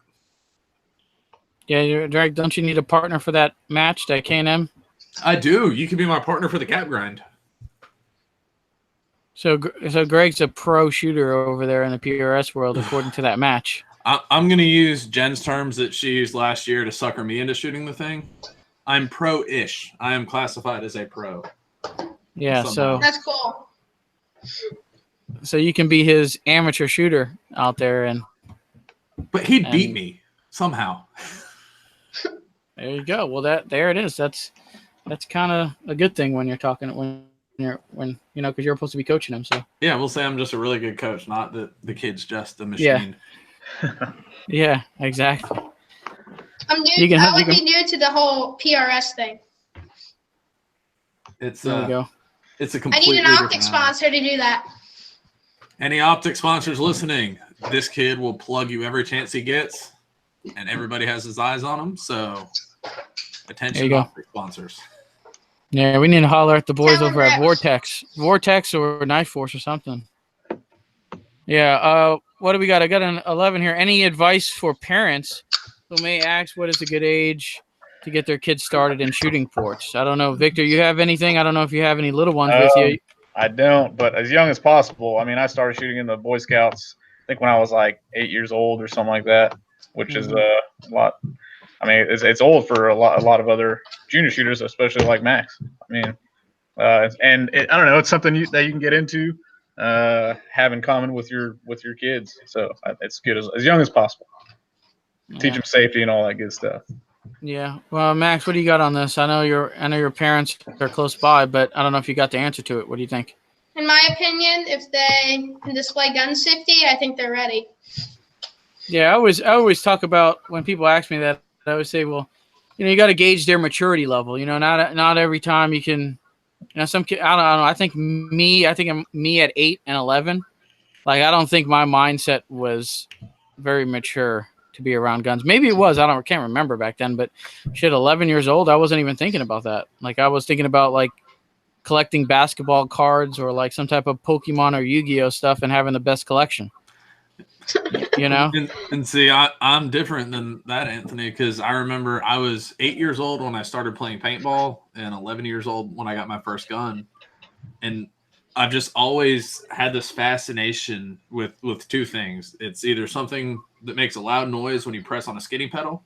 [SPEAKER 1] Yeah, Drake, don't you need a partner for that match, that K&M?
[SPEAKER 2] I do. You can be my partner for the cap grind.
[SPEAKER 1] So Greg's a pro shooter over there in the PRS world, according to that match.
[SPEAKER 2] I'm going to use Jen's terms that she used last year to sucker me into shooting the thing. I'm pro-ish. I am classified as a pro.
[SPEAKER 1] Yeah,
[SPEAKER 2] Somehow.
[SPEAKER 3] That's cool.
[SPEAKER 1] so you can be his amateur shooter out there, and
[SPEAKER 2] But he beat me somehow.
[SPEAKER 1] there you go. Well, there it is. That's kind of a good thing when you're talking when because you're supposed to be coaching him. So
[SPEAKER 2] Yeah, we'll say I'm just a really good coach, not that the kid's just a machine.
[SPEAKER 1] yeah, exactly.
[SPEAKER 3] I'm new. I would be new to the whole PRS thing.
[SPEAKER 2] It's
[SPEAKER 1] There you go.
[SPEAKER 2] it's a
[SPEAKER 3] I
[SPEAKER 2] completely
[SPEAKER 3] need an optic
[SPEAKER 2] different animal.
[SPEAKER 3] sponsor to do that.
[SPEAKER 2] Any optic sponsors listening, this kid will plug you every chance he gets, and everybody has his eyes on him. So,
[SPEAKER 1] There
[SPEAKER 2] attention,
[SPEAKER 1] you go.
[SPEAKER 2] optic sponsors.
[SPEAKER 1] Yeah, we need to holler at the boys
[SPEAKER 3] Talent
[SPEAKER 1] over at
[SPEAKER 3] reps.
[SPEAKER 1] Vortex or Knife Force or something. Yeah. What do we got? I got an 11 here. Any advice for parents who may ask what is a good age to get their kids started in shooting ports? I don't know, Victor. You have anything? I don't know if you have any little ones with you.
[SPEAKER 4] I don't, but as young as possible. I mean, I started shooting in the Boy Scouts, I think when I was like 8 years old or something like that, which is a lot. I mean, it's old for a lot of other junior shooters, especially like Max. I mean, I don't know, it's something that you can get into, have in common with your kids. So it's good as young as possible. teach them safety and all that good stuff.
[SPEAKER 1] Yeah. Well, Max, what do you got on this? I know your parents are close by, but I don't know if you got the answer to it. What do you think?
[SPEAKER 3] In my opinion, if they can display gun safety, I think they're ready.
[SPEAKER 1] Yeah, I always talk about when people ask me that. I always say, well, you got to gauge their maturity level. Not every time you can. Some kid. I don't know. I think me at 8 and 11. Like, I don't think my mindset was very mature to be around guns. Maybe it was. Can't remember back then. But shit, 11 years old, I wasn't even thinking about that. Like, I was thinking about like collecting basketball cards or like some type of Pokemon or Yu-Gi-Oh stuff and having the best collection.
[SPEAKER 2] And see, I'm different than that, Anthony, because I remember I was 8 years old when I started playing paintball and 11 years old when I got my first gun. And I've just always had this fascination with two things. It's either something that makes a loud noise when you press on a skinny pedal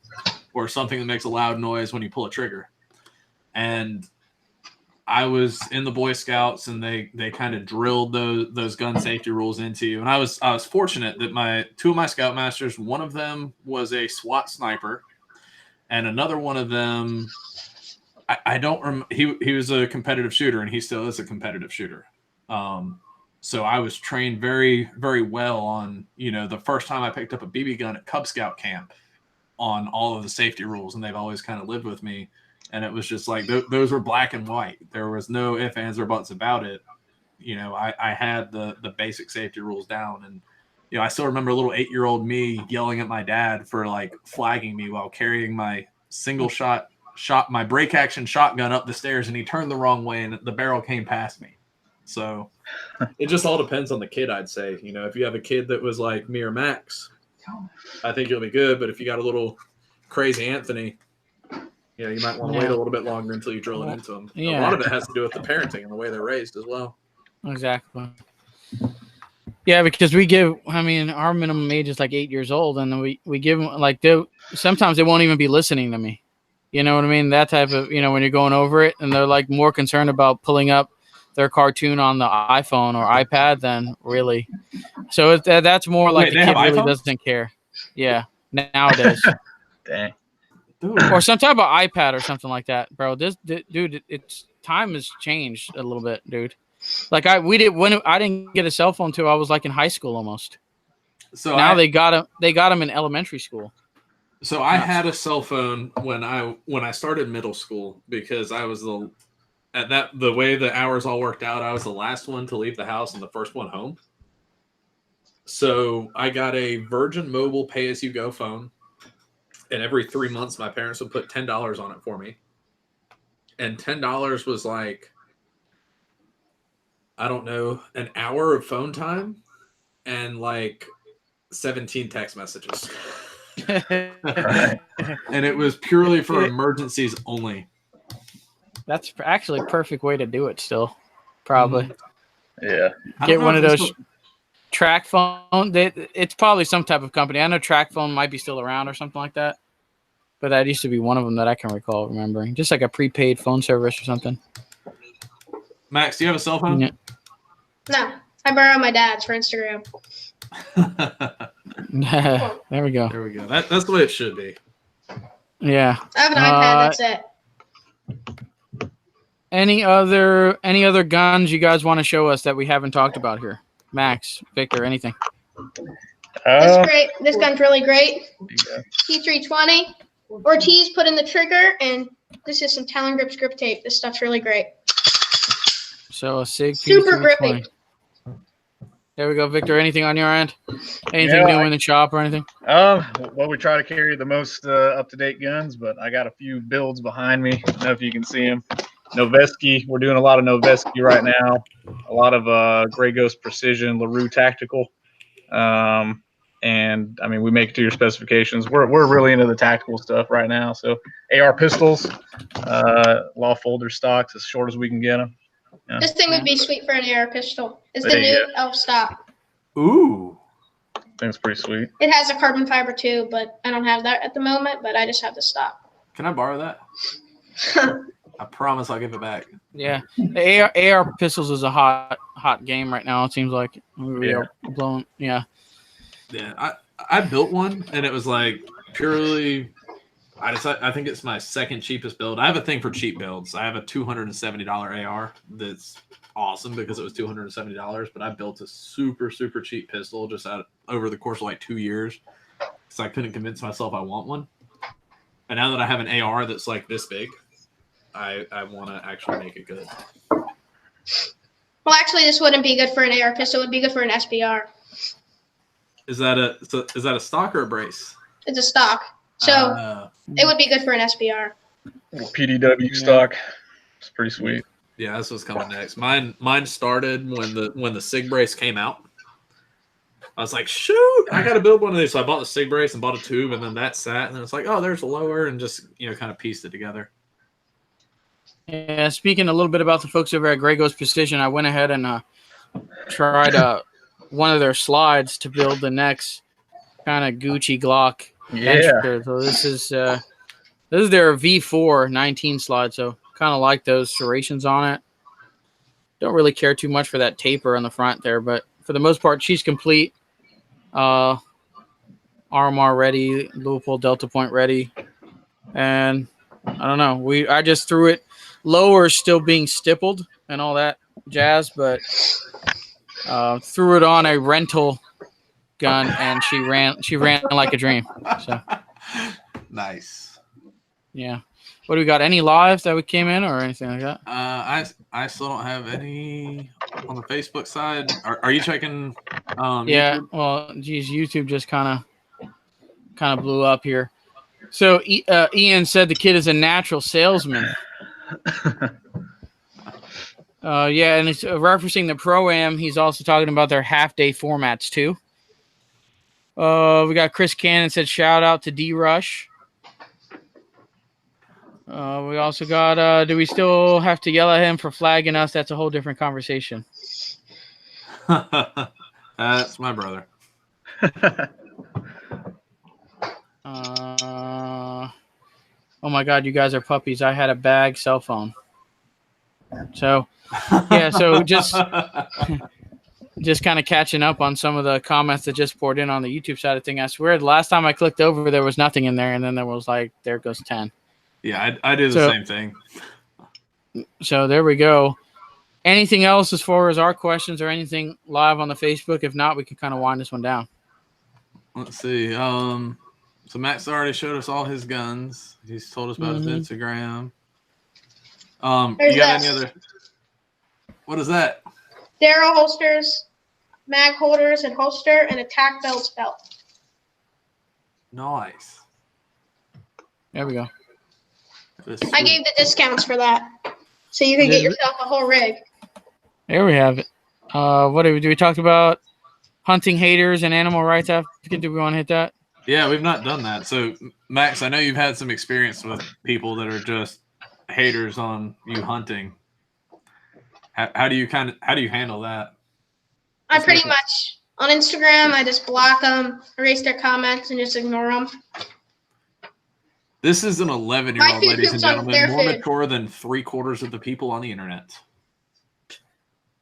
[SPEAKER 2] or something that makes a loud noise when you pull a trigger. And I was in the Boy Scouts, and they kind of drilled those gun safety rules into you. And I was fortunate that two of my Scoutmasters, one of them was a SWAT sniper, and another one of them, I don't remember. He was a competitive shooter, and he still is a competitive shooter. So I was trained very, very well on the first time I picked up a BB gun at Cub Scout camp on all of the safety rules, and they've always kind of lived with me. And it was just like those were black and white. There was no ifs, ands, or buts about it. I had the basic safety rules down. And, I still remember little 8-year-old me yelling at my dad for like flagging me while carrying my single shot my break action shotgun up the stairs, and he turned the wrong way and the barrel came past me. So it just all depends on the kid, I'd say. If you have a kid that was like me or Max, I think you'll be good. But if you got a little crazy Anthony, you might want to wait a little bit longer until you drill it into them. Yeah. A lot of it has to do with the parenting and the way they're raised as well.
[SPEAKER 1] Exactly. Yeah, because our minimum age is like 8 years old, and then we give them like sometimes they won't even be listening to me. You know what I mean? That type of, when you're going over it, and they're like more concerned about pulling up their cartoon on the iPhone or iPad than really. So that's more like the kid really doesn't care. Yeah, nowadays.
[SPEAKER 4] Dang.
[SPEAKER 1] Or some type of iPad or something like that, bro. Dude, it's time has changed a little bit, dude. Like I didn't get a cell phone till I was like in high school almost. So now they got them in elementary school.
[SPEAKER 2] So I had a cell phone when I started middle school, because I was the way the hours all worked out, I was the last one to leave the house and the first one home. So I got a Virgin Mobile pay-as-you-go phone. And every 3 months, my parents would put $10 on it for me. And $10 was like, I don't know, an hour of phone time and like 17 text messages.
[SPEAKER 4] Right.
[SPEAKER 2] And it was purely for emergencies only.
[SPEAKER 1] That's actually a perfect way to do it still, probably.
[SPEAKER 4] Yeah.
[SPEAKER 1] Get one of those track phone. It's probably some type of company. I know track phone might be still around or something like that. But that used to be one of them that I can recall remembering. Just like a prepaid phone service or something.
[SPEAKER 2] Max, do you have a cell phone?
[SPEAKER 1] Yeah.
[SPEAKER 3] No, I borrow my dad's for Instagram.
[SPEAKER 1] There we go.
[SPEAKER 2] There we go. That's the way it should be.
[SPEAKER 1] Yeah.
[SPEAKER 3] I have an iPad, that's it.
[SPEAKER 1] Any other guns you guys want to show us that we haven't talked about here? Max, Victor, anything?
[SPEAKER 3] This is great. This gun's really great. T320. Ortiz put in the trigger, and this is some Talon Grips grip tape. This stuff's really great.
[SPEAKER 1] So a SIG
[SPEAKER 3] super grippy.
[SPEAKER 1] There we go, Victor. Anything on your end? Anything new in the shop or anything?
[SPEAKER 4] Well, we try to carry the most up-to-date guns, but I got a few builds behind me. I don't know if you can see them. Noveski. We're doing a lot of Noveski right now. A lot of Grey Ghost Precision, LaRue Tactical. And I mean, we make it to your specifications. We're really into the tactical stuff right now. So AR pistols, law folder stocks, as short as we can get them. Yeah.
[SPEAKER 3] This thing would be sweet for an AR pistol. It's the new elf stock.
[SPEAKER 2] Ooh,
[SPEAKER 4] I think it's pretty sweet.
[SPEAKER 3] It has a carbon fiber too, but I don't have that at the moment. But I just have the stock.
[SPEAKER 2] Can I borrow that? I promise I'll give it back.
[SPEAKER 1] Yeah, the AR pistols is a hot game right now. It seems like we are blowing. Yeah.
[SPEAKER 2] Yeah, I built one, and it was like purely. I think it's my second cheapest build. I have a thing for cheap builds. I have a $270 AR that's awesome because it was $270, but I built a super, super cheap pistol just over the course of like 2 years because I couldn't convince myself I want one. And now that I have an AR that's like this big, I want to actually make it good.
[SPEAKER 3] Well, actually, this wouldn't be good for an AR pistol. It would be good for an SBR.
[SPEAKER 2] Is that a stock or a brace?
[SPEAKER 3] It's a stock. So it would be good for an SBR.
[SPEAKER 4] Little PDW stock. It's pretty sweet.
[SPEAKER 2] Yeah, that's what's coming next. Mine started when the SIG brace came out. I was like, shoot, I got to build one of these. So I bought the SIG brace and bought a tube, and then that sat, and then it's like, oh, there's a lower, and just kind of pieced it together.
[SPEAKER 1] Yeah, speaking a little bit about the folks over at Grego's Precision, I went ahead and tried one of their slides to build the next kind of Gucci Glock.
[SPEAKER 4] Yeah.
[SPEAKER 1] So this is their V4 19 slide. So kind of like those serrations on it. Don't really care too much for that taper on the front there, but for the most part, she's complete. RMR ready, Louisville Delta Point ready, and I don't know. I just threw it lower, still being stippled and all that jazz, but threw it on a rental gun and she ran like a dream. So
[SPEAKER 2] nice.
[SPEAKER 1] Yeah. What do we got? Any lives that we came in or anything like that?
[SPEAKER 2] I still don't have any on the Facebook side. Are you checking?
[SPEAKER 1] Yeah.
[SPEAKER 2] YouTube?
[SPEAKER 1] Well, geez, YouTube just kind of blew up here. So Ian said the kid is a natural salesman. Yeah, and it's referencing the Pro-Am. He's also talking about their half-day formats too. We got Chris Cannon said shout out to D-Rush. We also got, do we still have to yell at him for flagging us? That's a whole different conversation.
[SPEAKER 2] That's my brother.
[SPEAKER 1] Oh my God, you guys are puppies. I had a bag cell phone. So, yeah, so just kind of catching up on some of the comments that just poured in on the YouTube side of thing. I swear the last time I clicked over, there was nothing in there. And then there was like, there goes 10.
[SPEAKER 2] Yeah, I do the same thing.
[SPEAKER 1] So there we go. Anything else as far as our questions or anything live on the Facebook? If not, we can kind of wind this one down.
[SPEAKER 2] Let's see. So Max already showed us all his guns. He's told us about his Instagram. You got any other? What is that?
[SPEAKER 3] Darrow holsters, mag holders and holster, and a tack belts belt.
[SPEAKER 2] Nice.
[SPEAKER 1] There we go.
[SPEAKER 3] I gave the discounts for that, so you can get yourself a whole rig.
[SPEAKER 1] There we have it. What do we talk about? Hunting haters and animal rights advocate. Do we want to hit that?
[SPEAKER 2] Yeah, we've not done that. So Max, I know you've had some experience with people that are just haters on you hunting. How do you handle that?
[SPEAKER 3] I pretty much on Instagram. I just block them, erase their comments, and just ignore them.
[SPEAKER 2] This is an 11-year-old, ladies and gentlemen, more
[SPEAKER 3] food.
[SPEAKER 2] mature than 3/4 of the people on the internet.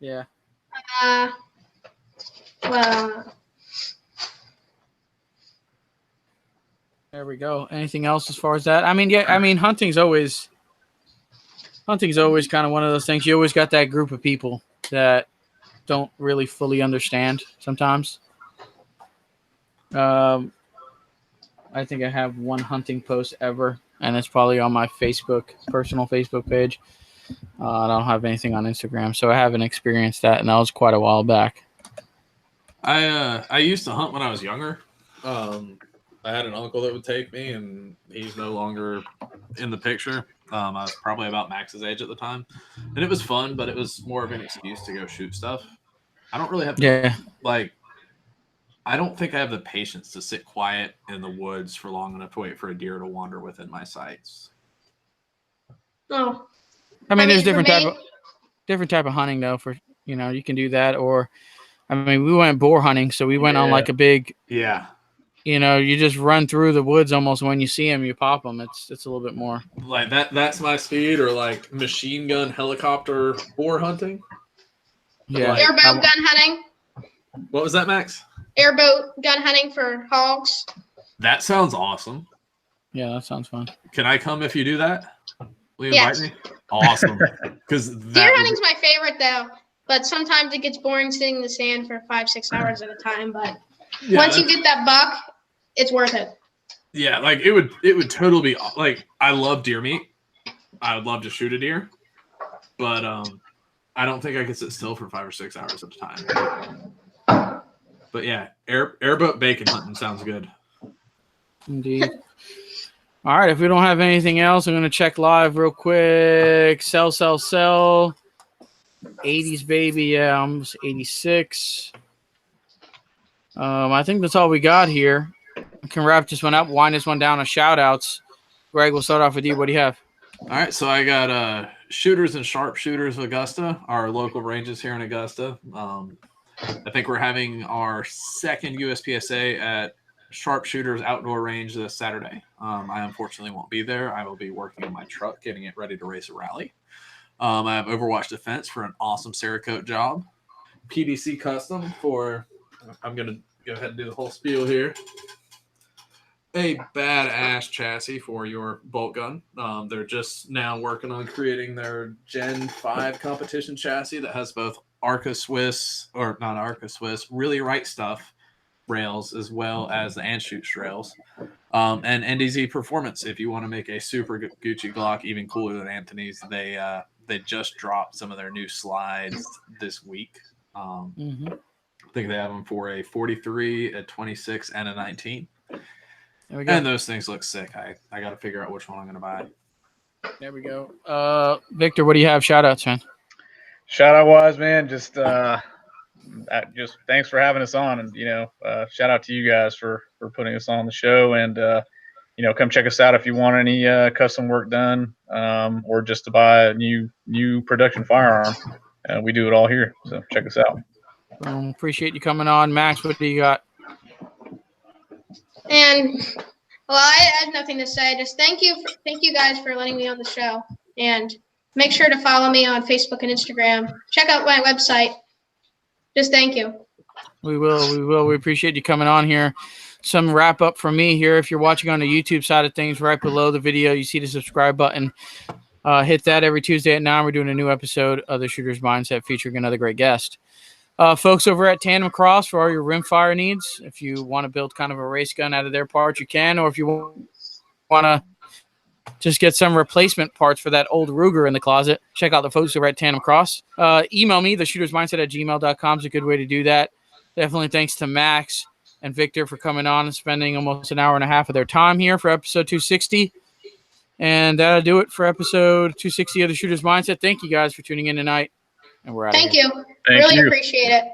[SPEAKER 1] Yeah.
[SPEAKER 3] Well.
[SPEAKER 1] There we go. Anything else as far as that? I mean, yeah. I mean, hunting's always kind of one of those things. You always got that group of people that don't really fully understand sometimes. I think I have one hunting post ever, and it's probably on my personal Facebook page. I don't have anything on Instagram, so I haven't experienced that, and that was quite a while back.
[SPEAKER 2] I used to hunt when I was younger. I had an uncle that would take me, and he's no longer in the picture. I was probably about Max's age at the time, and it was fun, but it was more of an excuse to go shoot stuff. I don't really have I don't think I have the patience to sit quiet in the woods for long enough to wait for a deer to wander within my sights.
[SPEAKER 3] Oh.
[SPEAKER 1] I mean, there's different type of hunting though. For you can do that, or I mean, we went boar hunting, so we went on like a big you just run through the woods almost. When you see them, you pop them. It's a little bit more
[SPEAKER 2] like that. That's my speed, or like machine gun helicopter boar hunting.
[SPEAKER 1] Yeah,
[SPEAKER 3] airboat gun hunting.
[SPEAKER 2] What was that, Max?
[SPEAKER 3] Airboat gun hunting for hogs.
[SPEAKER 2] That sounds awesome.
[SPEAKER 1] Yeah, that sounds fun.
[SPEAKER 2] Can I come if you do that? Will you
[SPEAKER 3] Yes.
[SPEAKER 2] invite me? Awesome. Because
[SPEAKER 3] Deer hunting's my favorite though, but sometimes it gets boring sitting in the sand for 5-6 hours at a time. But once you get that buck, it's worth it.
[SPEAKER 2] Yeah, like it would totally be like I love deer meat. I would love to shoot a deer, but I don't think I could sit still for 5 or 6 hours at a time. But yeah, airboat bacon hunting sounds good.
[SPEAKER 1] Indeed. All right, if we don't have anything else, I'm going to check live real quick. Sell. 80s baby, yeah, almost 86. I think that's all we got here. I can wrap this one up, wind this one down on shout-outs. Greg, we'll start off with you. What do you have?
[SPEAKER 2] All right, so I got Shooters and Sharpshooters of Augusta, our local ranges here in Augusta. I think we're having our second USPSA at Sharpshooters Outdoor Range this Saturday. I unfortunately won't be there. I will be working on my truck, getting it ready to race a rally. I have Overwatch Defense for an awesome Cerakote job. PDC Custom for, I'm going to go ahead and do the whole spiel here. A badass chassis for your bolt gun. They're just now working on creating their Gen 5 competition chassis that has both really right stuff rails as well as the Anschutz rails. And NDZ Performance, if you want to make a super Gucci Glock even cooler than Anthony's, they just dropped some of their new slides this week. I think they have them for a 43, a 26, and a 19.
[SPEAKER 1] There we go.
[SPEAKER 2] And those things look sick. I got to figure out which one I'm going to buy.
[SPEAKER 1] There we go. Victor, what do you have? Shout-outs, man.
[SPEAKER 4] Shout-out wise, man, just thanks for having us on, and shout out to you guys for putting us on the show, and come check us out if you want any custom work done, or just to buy a new production firearm. We do it all here, so check us out.
[SPEAKER 1] Appreciate you coming on. Max, what do you got?
[SPEAKER 3] And I have nothing to say. Just thank you guys for letting me on the show, and make sure to follow me on Facebook and Instagram. Check out my website. Just thank you. We
[SPEAKER 1] will. We appreciate you coming on here. Some wrap up from me here. If you're watching on the YouTube side of things, right below the video, you see the subscribe button. Hit that every Tuesday at 9. We're doing a new episode of The Shooter's Mindset featuring another great guest. Folks over at Tandem Cross for all your rimfire needs. If you want to build kind of a race gun out of their parts, you can. Or if you want to just get some replacement parts for that old Ruger in the closet, check out the folks over at Tandem Cross. Email me, theshootersmindset@gmail.com is a good way to do that. Definitely thanks to Max and Victor for coming on and spending almost an hour and a half of their time here for episode 260. And that'll do it for episode 260 of The Shooter's Mindset. Thank you guys for tuning in tonight. And we're out.
[SPEAKER 3] Thank you. Really appreciate it.